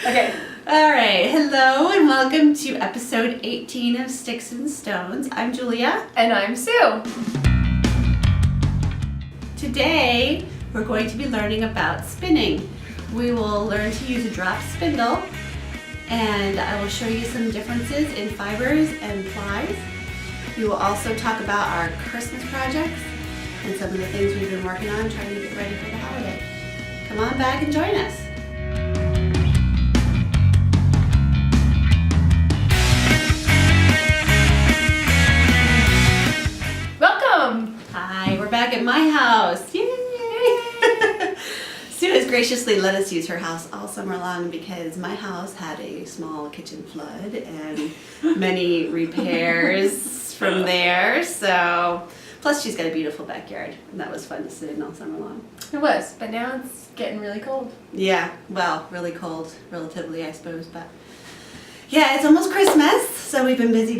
Okay. All right. Hello and welcome to episode 18 of Sticks and Stones. I'm Julia. And I'm Sue. Today we're going to be learning about spinning. We will learn to use a drop spindle, and I will show you some differences in fibers and plies. We will also talk about our Christmas projects and some of the things we've been working on trying to get ready for the holiday. Come on back and join us. Welcome. Hi, we're back at my house. Yay! Sue has graciously let us use her house all summer long because my house had a small kitchen flood and many repairs from there. So, plus she's got a beautiful backyard, and that was fun to sit in all summer long. It was, but now it's getting really cold. Yeah, well, really cold, relatively, I suppose, but yeah, it's almost Christmas, so we've been busy.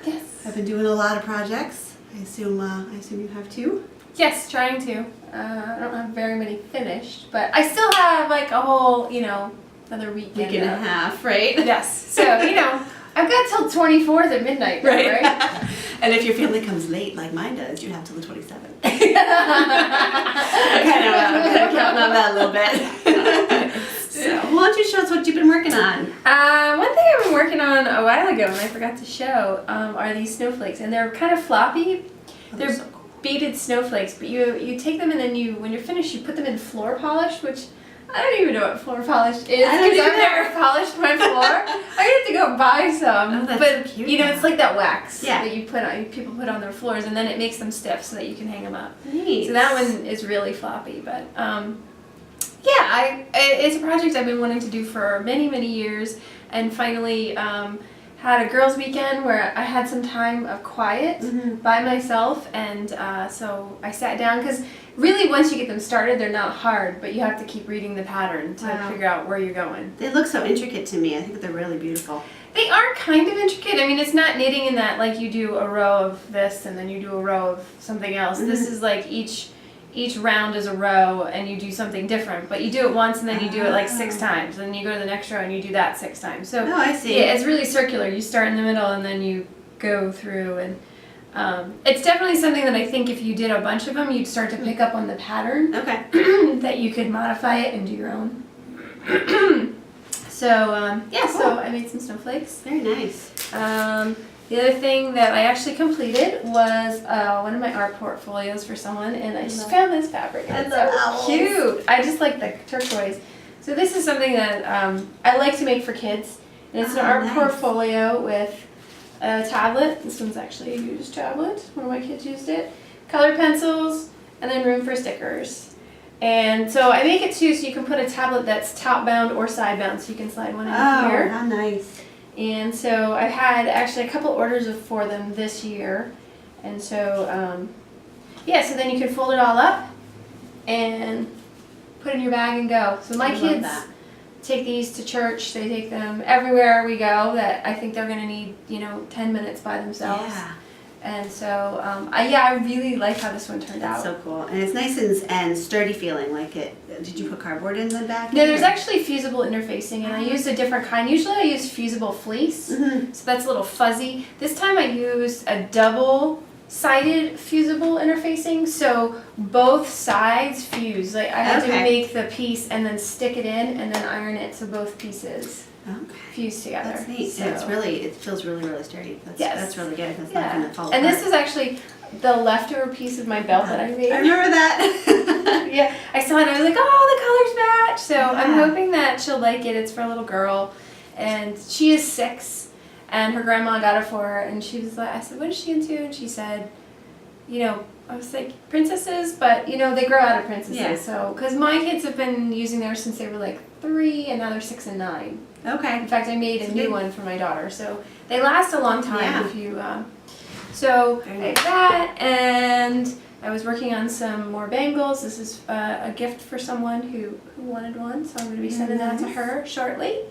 Yes. I've been doing a lot of projects. I assume you have too. Yes, trying to. I don't have very many finished, but I still have like a whole, another weekend. Week and a half, right? Yes. So, I've got till 24th at midnight, right? And if your family comes late, like mine does, you have till the 27th. I'm kind of counting on that a little bit. So, why don't you show us what you've been working on? One thing I've been working on a while ago, and I forgot to show, are these snowflakes, and they're kind of floppy. They're so cool. beaded snowflaks, but you take them and then when you're finished, you put them in floor polish, which I don't even know what floor polish is because I've never polished my floor. I have to go buy some. Oh, that's but so cute. It's like that wax Yeah. that people put on their floors, and then it makes them stiff so that you can hang them up. Neat. So that one is really floppy, but it's a project I've been wanting to do for many years, and finally had a girls' weekend where I had some time of quiet by myself, and so I sat down because really once you get them started, they're not hard, but you have to keep reading the pattern to figure out where you're going. They look so intricate to me. I think they're really beautiful. They are kind of intricate. I mean, it's not knitting in that like you do a row of this and then you do a row of something else. This is like each round is a row and you do something different, but you do it once and then you do it like 6 times, and then you go to the next row and you do that 6 times. So I see. Yeah, it's really circular. You start in the middle and then you go through, and it's definitely something that I think if you did a bunch of them, you'd start to pick up on the pattern. Okay. That you could modify it and do your own. So Cool. so I made some snowflakes. Very nice. The other thing that I actually completed was one of my art portfolios for someone, and I just found this fabric. And it's so cute. I just like the turquoise. So this is something that I like to make for kids, and it's an art portfolio with a tablet. This one's actually a used tablet. One of my kids used it. Colored pencils, and then room for stickers. And so I make it too, so you can put a tablet that's top bound or side bound, so you can slide one in here. Oh, how nice. And so I've had actually a couple orders for them this year. And so, so then you can fold it all up and put it in your bag and go. So my kids take these to church. They take them everywhere we go that I think they're going to need, 10 minutes by themselves. Yeah. And so, I really like how this one turned out. So cool. And it's nice and sturdy feeling, like it. Did you put cardboard in the back? No, there's actually fusible interfacing, and I used a different kind. Usually I use fusible fleece, so that's a little fuzzy. This time I used a double-sided fusible interfacing, so both sides fuse. Like I had to make the piece and then stick it in and then iron it so both pieces fuse together. That's neat. So. It feels really sturdy. That's really good. That's not going to fall And apart. this is actually the leftover piece of my belt that I made. I remember that. Yeah, I saw it and I was like, oh, the colors match. So I'm hoping that she'll like it. It's for a little girl, and she is 6, and her grandma got it for her, and she was like, I said, what is she into? And she said, I was like, princesses, but they grow out of princesses. Yeah. So, because my kids have been using theirs since they were like 3, and now they're 6 and 9. Okay. In fact, I made a new one for my daughter, so they last a long time if you. So I have that, and I was working on some more bangles. This is a gift for someone who wanted one, so I'm going to be sending that to her shortly.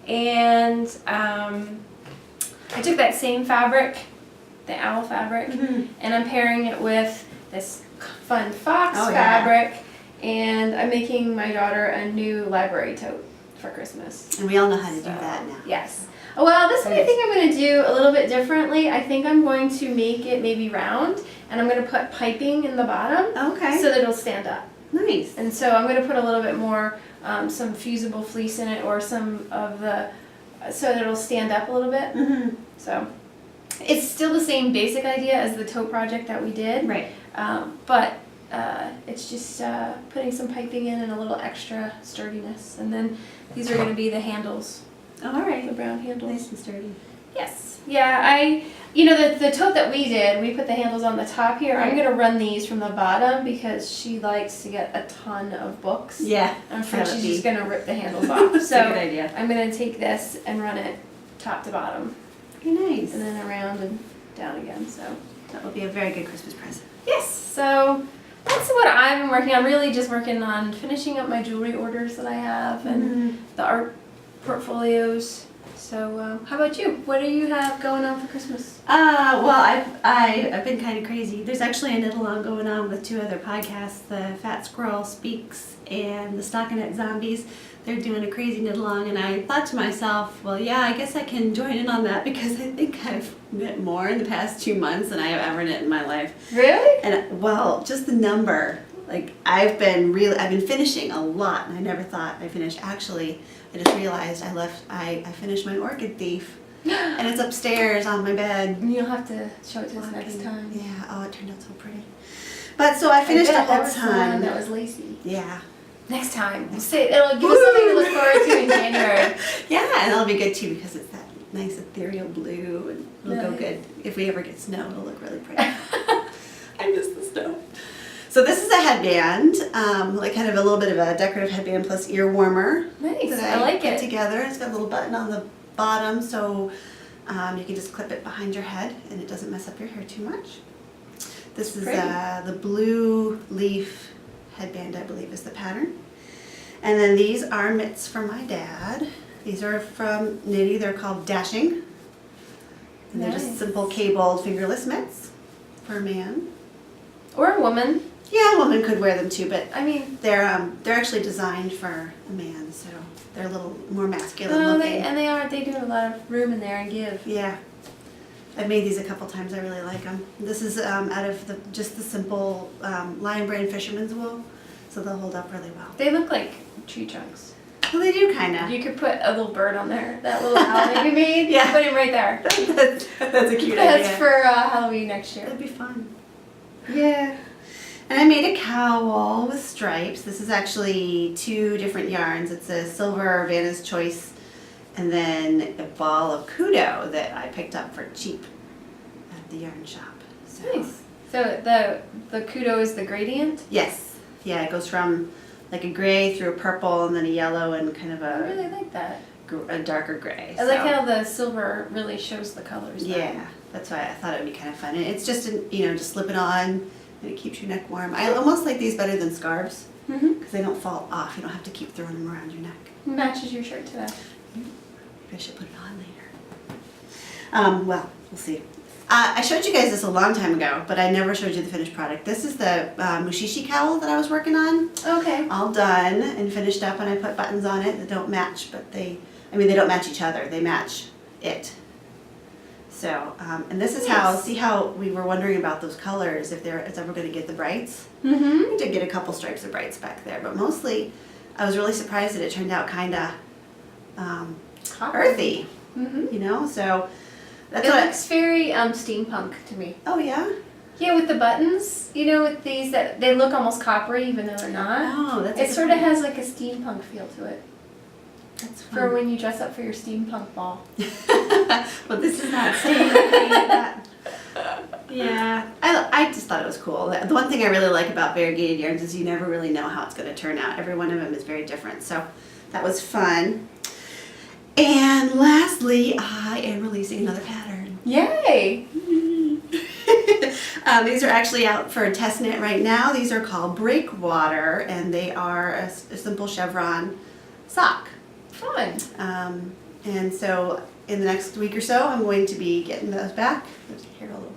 And I took that same fabric, the owl fabric, and I'm pairing it with this fun fox fabric, and I'm making my daughter a new library tote for Christmas. And we all know how to do that now. Yes. Well, this one I think I'm going to do a little bit differently. I think I'm going to make it maybe round, and I'm going to put piping in the bottom. Okay. So that it'll stand up. Nice. And so I'm going to put a little bit more, some fusible fleece in it, or some of the, so that it'll stand up a little bit. Mm-hmm. So it's still the same basic idea as the tote project that we did. Right. But it's just putting some piping in and a little extra sturdiness. And then these are going to be the handles. Oh, all right. The brown handles. Nice and sturdy. Yes. Yeah, you know, the tote that we did, we put the handles on the top here. I'm going to run these from the bottom because she likes to get a ton of books. Yeah. I'm afraid she's just going to rip the handles off. So That's a good idea. I'm going to take this and run it top to bottom. Very nice. And then around and down again. So that will be a very good Christmas present. yes. So that's what I've been working on. Really just working on finishing up my jewelry orders that I have and the art portfolios. So how about you? What do you have going on for Christmas? Well, I've been kind of crazy. There's actually a knit-along going on with 2 other podcasts, the Fat Squirrel Speaks and the Stockinette Zombies. They're doing a crazy knit-along, and I thought to myself, well, yeah, I guess I can join in on that because I think I've knit more in the past 2 months than I have ever knit in my life. Really? And well, just the number. Like I've been finishing a lot, and I never thought I'd finish. Actually, I just realized I finished my Orchid Thief, and it's upstairs on my bed. You'll have to show it to us next time. Yeah. Oh, it turned out so pretty. But so I finished the whole that was time. The one that was lacy. Yeah. Next time, we'll say it'll give us something to look forward to in January. Yeah, and it'll be good too because it's that nice ethereal blue, and it'll go good. If we ever get snow, it'll look really pretty. I miss the snow. So this is a headband, like kind of a little bit of a decorative headband plus ear warmer. Nice, That I like put it. together. It's got a little button on the bottom, so you can just clip it behind your head, and it doesn't mess up your hair too much. This is the blue leaf headband, I believe, is the pattern. And then these are mitts for my dad. These are from Knitty. They're called Dashing. And they're just simple cabled fingerless mitts for a man. Or a woman. Yeah, a woman could wear them too, but I mean, they're actually designed for a man, so they're a little more masculine no, looking. they do a lot of room in there and give. Yeah. I've made these a couple times. I really like them. This is out of just the simple lion brand fisherman's wool, so they'll hold up really well. They look like tree trunks. Well, they do kind of. You could put a little bird on there. That little owl that we made. Yeah. Put him right there. That's a cute idea. That's for Halloween next year. That'd be fun. Yeah. And I made a cowl with stripes. This is actually 2 different yarns. It's a silver Vanna's Choice and then a ball of Kudo that I picked up for cheap at the yarn shop. So, Nice. So the Kudo is the gradient? yes. Yeah, it goes from like a gray through a purple and then a yellow and kind of I really like that. a darker gray. I like how the silver really shows the colors. Yeah, that's why I thought it would be kind of fun. And it's just, just slip it on and it keeps your neck warm. I almost like these better than scarves because they don't fall off. You don't have to keep throwing them around your neck. Matches your shirt today. Maybe I should put it on later. Well, we'll see. I showed you guys this a long time ago, but I never showed you the finished product. This is the Mushishi cowl that I was working on. Okay. All done and finished up, and I put buttons on it that don't match, but they don't match each other. They match it. So, and this is how, see how we were wondering about those colors, if it's ever going to get the brights? Mm-hmm. I did get a couple stripes of brights back there, but mostly I was really surprised that it turned out kind of earthy, so that's It what looks very steampunk to me. oh yeah? Yeah, with the buttons, with these that they look almost coppery even though they're not. Oh, that's It sort of has like a steampunk feel to it. That's For fun. when you dress up for your steampunk ball. Well, this is not steampunk. Yeah, I just thought it was cool. The one thing I really like about variegated yarns is you never really know how it's going to turn out. Every one of them is very different, so that was fun. And lastly, I am releasing another pattern. Yay! These are actually out for a test knit right now. These are called Breakwater, and they are a simple chevron sock. Fun. And so in the next week or so, I'm going to be getting those back. There's hair all over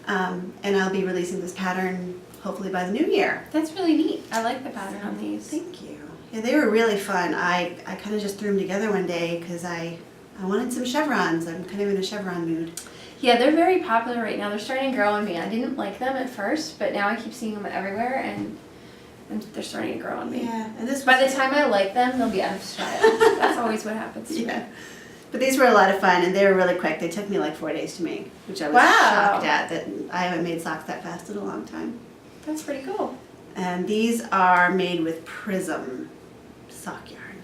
them. And I'll be releasing this pattern hopefully by the new year. That's really neat. I like the pattern on these. Thank you. Yeah, they were really fun. I kind of just threw them together one day because I wanted some chevrons. I'm kind of in a chevron mood. Yeah, they're very popular right now. They're starting to grow on me. I didn't like them at first, but now I keep seeing them everywhere, and they're starting to grow on me. Yeah, and this by the time I like them, they'll be out of style. That's always what happens to me. But these were a lot of fun, and they were really quick. They took me like 4 days to make, which I was shocked at. That I haven't made socks that fast in a long time. That's pretty cool. And these are made with Prism sock yarn.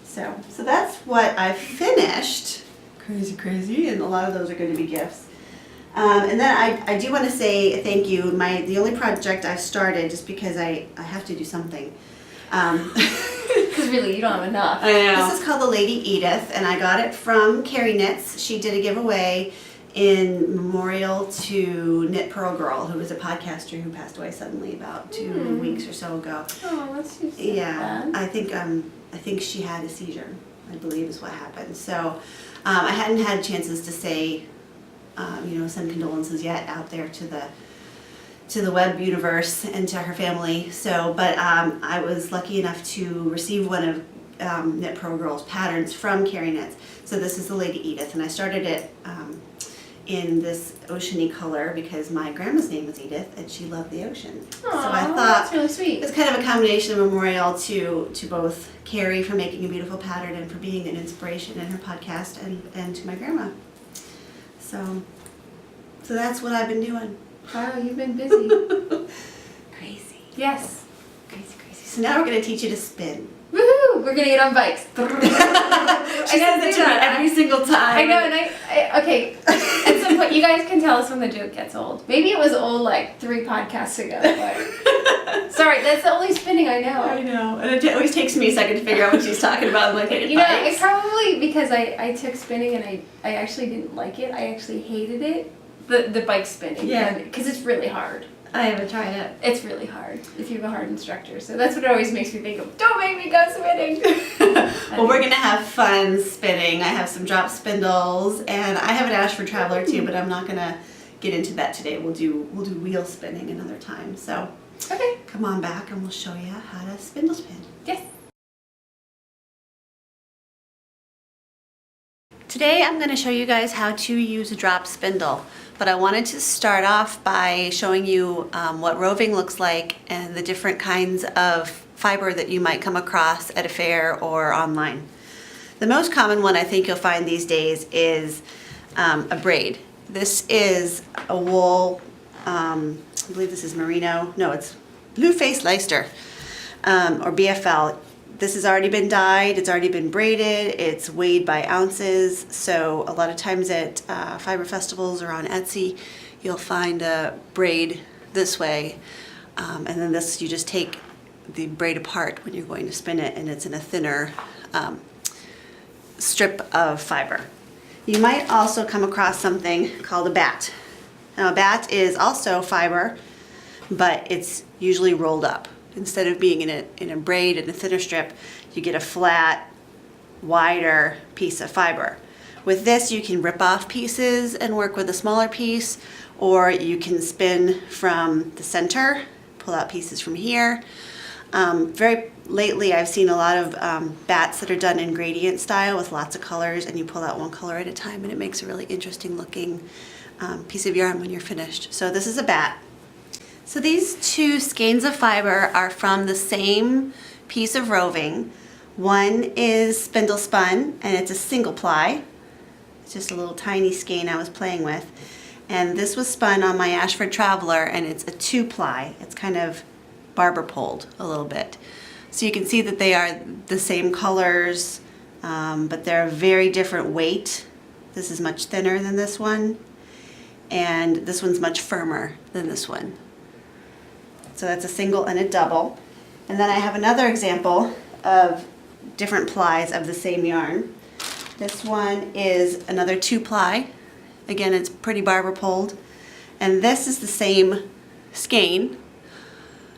So that's what I finished. Crazy, and a lot of those are going to be gifts. And then I do want to say thank you. The only project I've started, just because I have to do something. Because really, you don't have enough. I know. This is called the Lady Edith, and I got it from Carrie Knits. She did a giveaway in memorial to Knit Pearl Girl, who was a podcaster who passed away suddenly about 2 weeks or so ago. Oh, that's too sad. Yeah, I think she had a seizure, I believe is what happened. So I hadn't had chances to say, send condolences yet out there to the web universe and to her family. So, but I was lucky enough to receive one of Knit Pearl Girl's patterns from Carrie Knits. So this is the Lady Edith, and I started it in this oceany color because my grandma's name was Edith and she loved the ocean. Aww, so I thought that's really sweet. it's kind of a combination of memorial to both Carrie for making a beautiful pattern and for being an inspiration in her podcast, and to my grandma. So that's what I've been doing. Wow, you've been busy. Crazy. Yes. Crazy. So now we're going to teach you to spin. Woohoo! We're going to get on bikes. She says it to me every single time. I know, and I okay. At some point, you guys can tell us when the joke gets old. Maybe it was old like 3 podcasts ago. But sorry, that's the only spinning I know. I know, and it always takes me a second to figure out what she's talking about. Like, it's probably because I took spinning and I actually didn't like it. I actually hated it. The bike spinning. Yeah. Because it's really hard. I haven't tried it. It's really hard if you have a hard instructor. So that's what it always makes me think of. Don't make me go spinning. Well, we're gonna have fun spinning. I have some drop spindles, and I have an Ashford Traveler too, but I'm not gonna get into that today. We'll do wheel spinning another time. So okay, come on back, and we'll show you how to spindle spin. Yes. Today I'm going to show you guys how to use a drop spindle, but I wanted to start off by showing you what roving looks like and the different kinds of fiber that you might come across at a fair or online. The most common one I think you'll find these days is a braid. This is a wool, I believe this is merino, no, it's blue face Leicester or BFL. This has already been dyed, it's already been braided, it's weighed by ounces, so a lot of times at fiber festivals or on Etsy, you'll find a braid this way, and then this, you just take the braid apart when you're going to spin it, and it's in a thinner strip of fiber. You might also come across something called a bat. Now a bat is also fiber, but it's usually rolled up. Instead of being in a braid in a thinner strip, you get a flat, wider piece of fiber. With this, you can rip off pieces and work with a smaller piece, or you can spin from the center, pull out pieces from here. Very lately, I've seen a lot of bats that are done in gradient style with lots of colors, and you pull out one color at a time, and it makes a really interesting looking piece of yarn when you're finished. So this is a bat. So these 2 skeins of fiber are from the same piece of roving. One is spindle spun, and it's a single ply. It's just a little tiny skein I was playing with. And this was spun on my Ashford Traveler, and it's a 2-ply. It's kind of barber poled a little bit. So you can see that they are the same colors, but they're a very different weight. This is much thinner than this one, and this one's much firmer than this one. So that's a single and a double. And then I have another example of different plies of the same yarn. This one is another 2-ply. Again, it's pretty barber poled. And this is the same skein,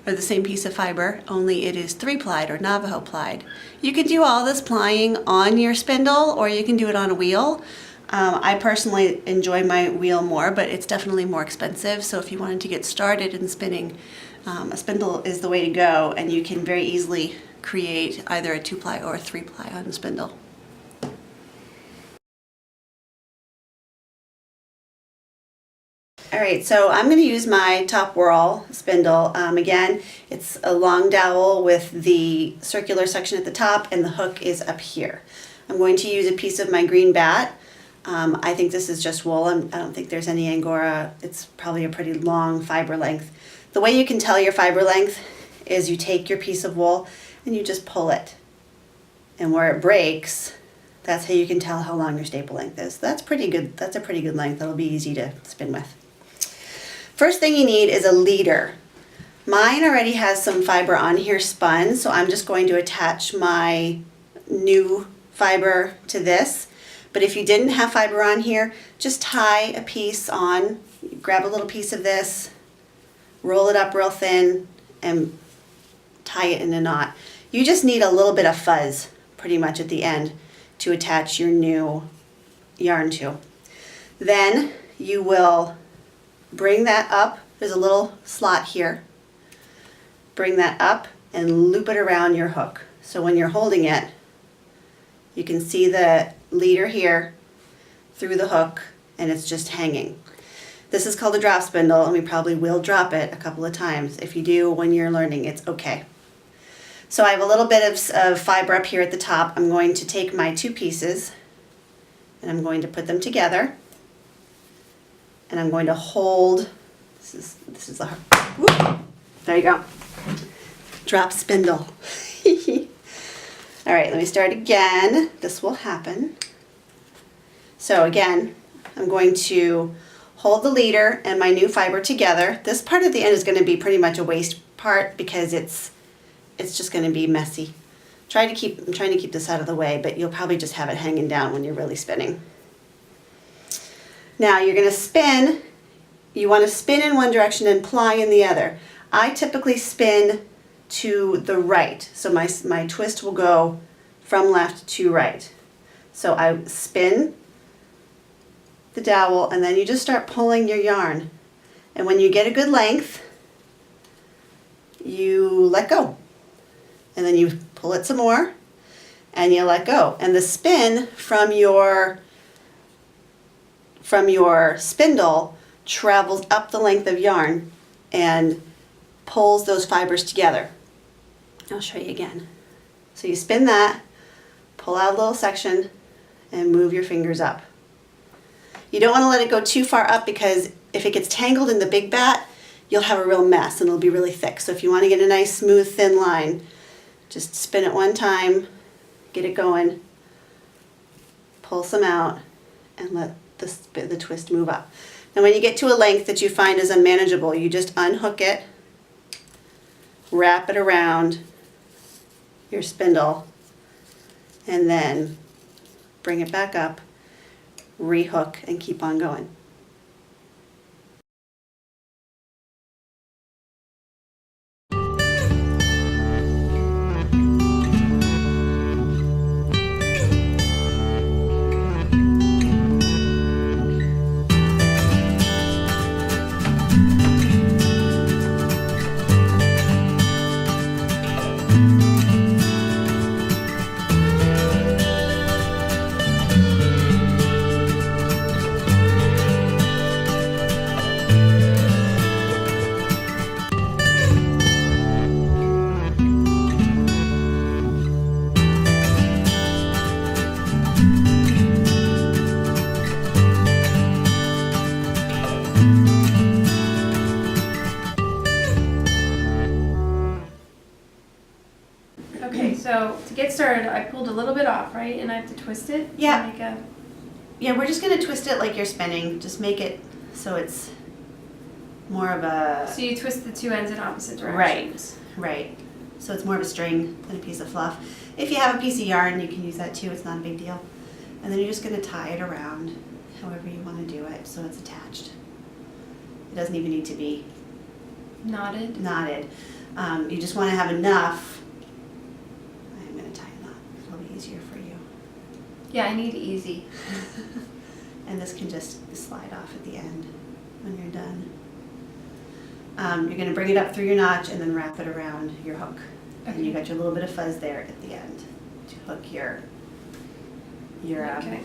or the same piece of fiber, only it is 3-plied or Navajo plied. You can do all this plying on your spindle, or you can do it on a wheel. I personally enjoy my wheel more, but it's definitely more expensive. So if you wanted to get started in spinning, a spindle is the way to go, and you can very easily create either a 2-ply or a 3-ply on a spindle. Alright, so I'm going to use my top-whorl spindle. Again, it's a long dowel with the circular section at the top and the hook is up here. I'm going to use a piece of my green bat. I think this is just wool. I don't think there's any Angora. It's probably a pretty long fiber length. The way you can tell your fiber length is you take your piece of wool and you just pull it. And where it breaks, that's how you can tell how long your staple length is. That's pretty good. That's a pretty good length. That'll be easy to spin with. First thing you need is a leader. Mine already has some fiber on here spun, so I'm just going to attach my new fiber to this. But if you didn't have fiber on here, just tie a piece on, grab a little piece of this, roll it up real thin, and tie it in a knot. You just need a little bit of fuzz pretty much at the end to attach your new yarn to. Then you will bring that up. There's a little slot here. Bring that up and loop it around your hook. So when you're holding it, you can see the leader here through the hook and it's just hanging. This is called a drop spindle and we probably will drop it a couple of times. If you do when you're learning, it's okay. So I have a little bit of fiber up here at the top. I'm going to take my two pieces and I'm going to put them together. And I'm going to hold, this is the hard, whoop, there you go, drop spindle. All right, let me start again. This will happen. So again, I'm going to hold the leader and my new fiber together. This part at the end is going to be pretty much a waste part because it's just going to be messy. I'm trying to keep this out of the way, but you'll probably just have it hanging down when you're really spinning. Now you're going to spin, you want to spin in one direction and ply in the other. I typically spin to the right, so my twist will go from left to right. So I spin the dowel and then you just start pulling your yarn. And when you get a good length, you let go. And then you pull it some more and you let go. And the spin from your spindle travels up the length of yarn and pulls those fibers together. I'll show you again. So you spin that, pull out a little section, and move your fingers up. You don't want to let it go too far up because if it gets tangled in the big bat, you'll have a real mess and it'll be really thick. So if you want to get a nice smooth thin line, just spin it one time, get it going, pull some out, and let the twist move up. Now when you get to a length that you find is unmanageable, you just unhook it, wrap it around your spindle, and then bring it back up, rehook, and keep on going. So to get started, I pulled a little bit off, right? And I have to twist it? Yeah. Make a... Yeah, we're just going to twist it like you're spinning. Just make it so it's more of a... So you twist the two ends in opposite directions. Right. So it's more of a string than a piece of fluff. If you have a piece of yarn, you can use that too. It's not a big deal. And then you're just going to tie it around however you want to do it so it's attached. It doesn't even need to be knotted. You just want to have enough. I'm going to tie a knot. It'll be easier for you. Yeah, I need easy. And this can just slide off at the end when you're done. You're going to bring it up through your notch and then wrap it around your hook. And you got your little bit of fuzz there at the end to hook your Okay.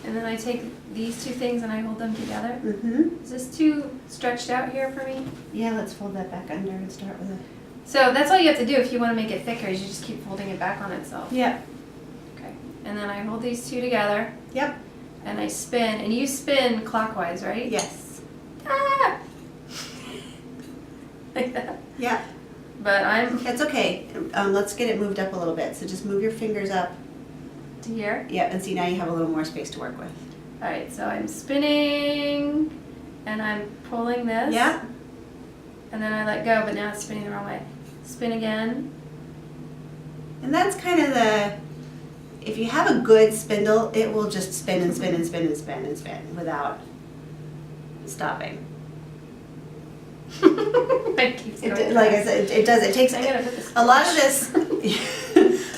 And then I take these two things and I hold them together. Mm-hmm. Is this too stretched out here for me? Yeah, let's fold that back under and start with it. So that's all you have to do if you want to make it thicker is you just keep folding it back on itself. Yep. Okay. And then I hold these two together. Yep. And I spin. And you spin clockwise, right? Yes. Ah! Like that. Yeah. But I'm It's okay. Let's get it moved up a little bit. So just move your fingers up. to here. Yep, and see now you have a little more space to work with. Alright, so I'm spinning and I'm pulling this. Yeah. And then I let go, but now it's spinning the wrong way. Spin again. And that's kind of if you have a good spindle, it will just spin and spin and spin and spin and spin without stopping. It keeps going. Like I said, it does. It takes I gotta put this. a lot of this.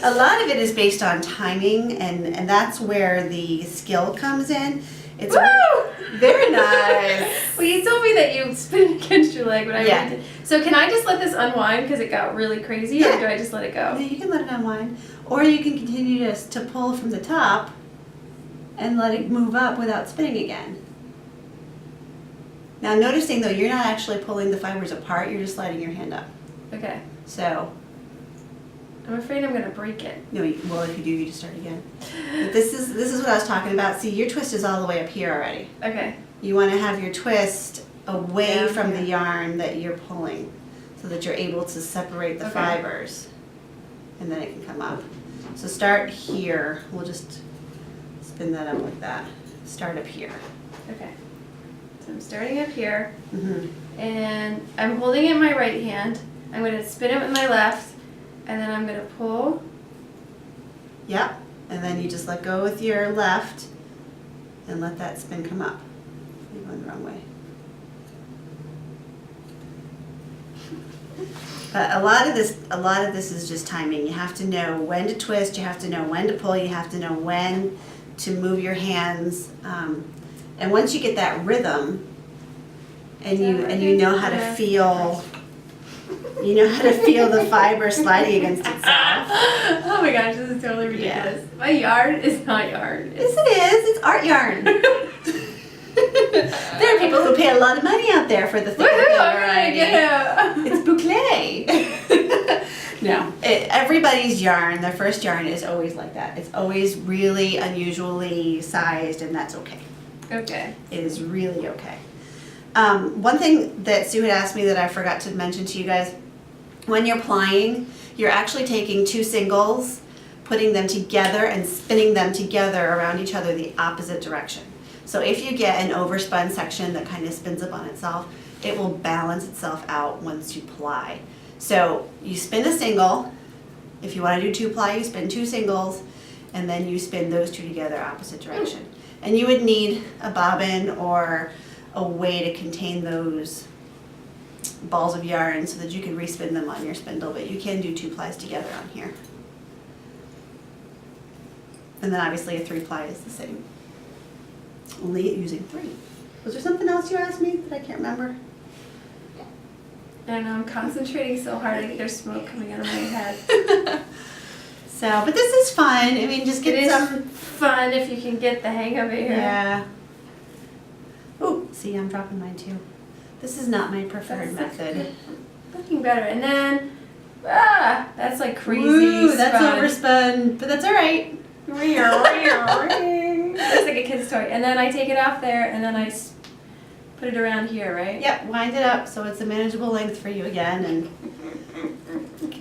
A lot of it is based on timing, and that's where the skill comes in. It's Woo! very nice. Well, you told me that you spin against your leg when I Yeah. did. So can I just let this unwind because it got really crazy, Yeah. or do I just let it No, go? you can let it unwind, or you can continue to pull from the top and let it move up without spinning again. Now, noticing though, you're not actually pulling the fibers apart; you're just sliding your hand up. Okay. So, I'm afraid I'm gonna break it. no, well, if you do, you just start again. But this is what I was talking about. See, your twist is all the way up here already. Okay. You want to have your twist away Down from here. the yarn that you're pulling, so that you're able to separate the Okay. fibers, and then it can come up. So start here. We'll just spin that up like that. Start up here. Okay. So I'm starting up here, Mm-hmm. and I'm holding it in my right hand. I'm gonna spin it with my left, and then I'm gonna pull. Yep. And then you just let go with your left, and let that spin come up. You're going the wrong way. But a lot of this is just timing. You have to know when to twist. You have to know when to pull. You have to know when to move your hands. And once you get that rhythm, and you know how to feel, the fiber sliding against itself. Oh my gosh, this is totally ridiculous. My yarn is not yarn. Yes, it is. It's art yarn. There are people who pay a lot of money out there for the thicker Woohoo! I'm gonna variety. get it. It's boucle. No, everybody's yarn, their first yarn is always like that. It's always really unusually sized, and that's okay. Okay. It is really okay. One thing that Sue had asked me that I forgot to mention to you guys, when you're plying, you're actually taking two singles, putting them together and spinning them together around each other the opposite direction. So if you get an overspun section that kind of spins up on itself, it will balance itself out once you ply. So you spin a single. If you want to do two-ply, you spin two singles, and then you spin those two together opposite direction. And you would need a bobbin or a way to contain those balls of yarn so that you can respin them on your spindle, but you can do two plies together on here. And then obviously a three-ply is the same, only using three. Was there something else you asked me that I can't remember? I don't know, I'm concentrating so hard I think there's smoke coming out of my head. So, but this is fun. I mean, just It get is some. fun if you can get the hang of it here. Yeah. Oh, see, I'm dropping mine too. This is not my preferred method. Looking better. And then, that's like crazy. Ooh, that's spun. overspun, but that's all right. That's like a kid's toy. And then I take it off there and then I put it around here, right? Yep, wind it up so it's a manageable length for you again, and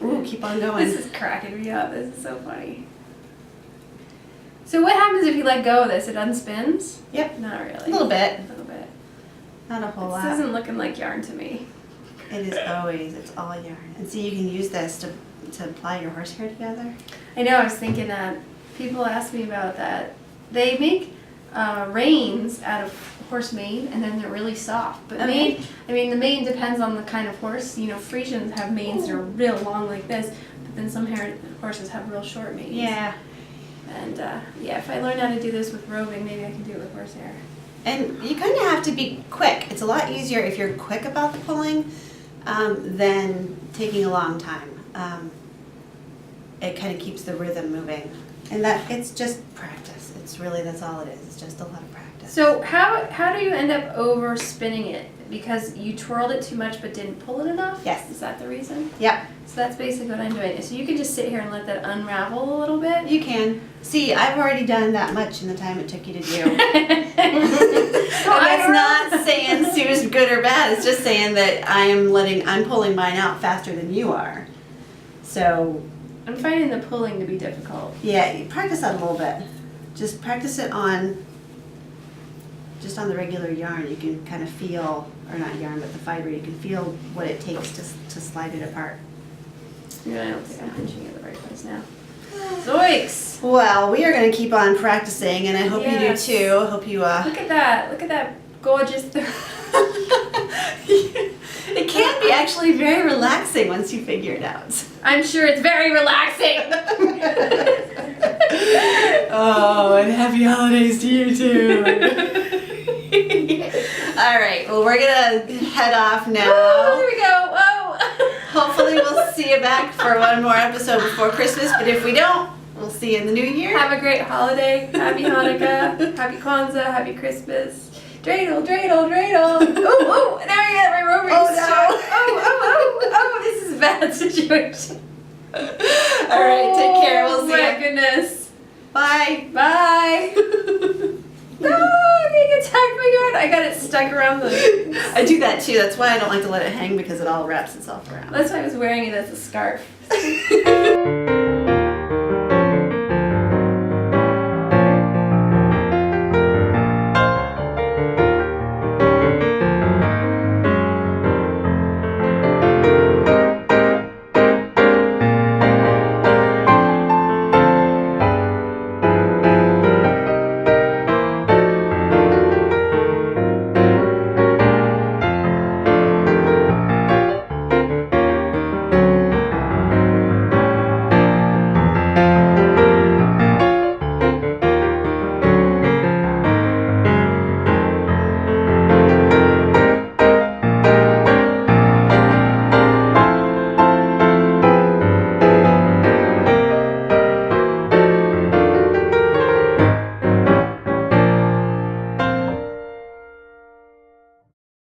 ooh, keep on going. This is cracking me up. This is so funny. So what happens if you let go of this? It unspins? Yep, Not really. a little bit, A little bit. not a whole This lot. isn't looking like yarn to me. It is always, it's all yarn. And see, you can use this to ply your horsehair together. I know, I was thinking that. People ask me about that. They make reins out of horse mane and then they're really soft. But Okay. the mane depends on the kind of horse. You know, Frisians have manes that are real long like this, but then some horses have real short manes. Yeah. And if I learn how to do this with roving, maybe I can do it with horsehair. And you kind of have to be quick. It's a lot easier if you're quick about the pulling than taking a long time. it kind of keeps the rhythm moving. And it's just practice. That's all it is. It's just a lot of practice. So how do you end up over spinning it? Because you twirled it too much but didn't pull it enough? Yes. Is that the reason? Yep. So that's basically what I'm doing. So you can just sit here and let that unravel a little bit? You can. See, I've already done that much in the time it took you to do. And that's not saying Sue's good or bad. It's just saying that I'm pulling mine out faster than you are. So I'm finding the pulling to be difficult. yeah, you practice that a little bit. Just practice it on the regular yarn. You can kind of feel, or not yarn, but the fiber. You can feel what it takes to slide it apart. Yeah, I don't think I'm pinching it the right place now. Zoinks! Well, we are going to keep on practicing, and I hope you do too. I hope you. Look at that! Look at that gorgeous. It can be actually very relaxing once you figure it out. I'm sure it's very relaxing. Oh, and happy holidays to you too. All right, well, we're gonna head off now. Oh, here we go. Oh. Hopefully we'll see you back for one more episode before Christmas, but if we don't, we'll see you in the new year. Have a great holiday. Happy Hanukkah. Happy Kwanzaa. Happy Christmas. Dreidel, dreidel, dreidel. Oh, now I got my roving stuck. Oh, this is a bad situation. All right, take care. We'll see you. Oh my goodness. Bye. Bye. No, I'm getting attacked by yarn. I got it stuck around the... I do that too. That's why I don't like to let it hang, because it all wraps itself around. That's why I was wearing it as a scarf.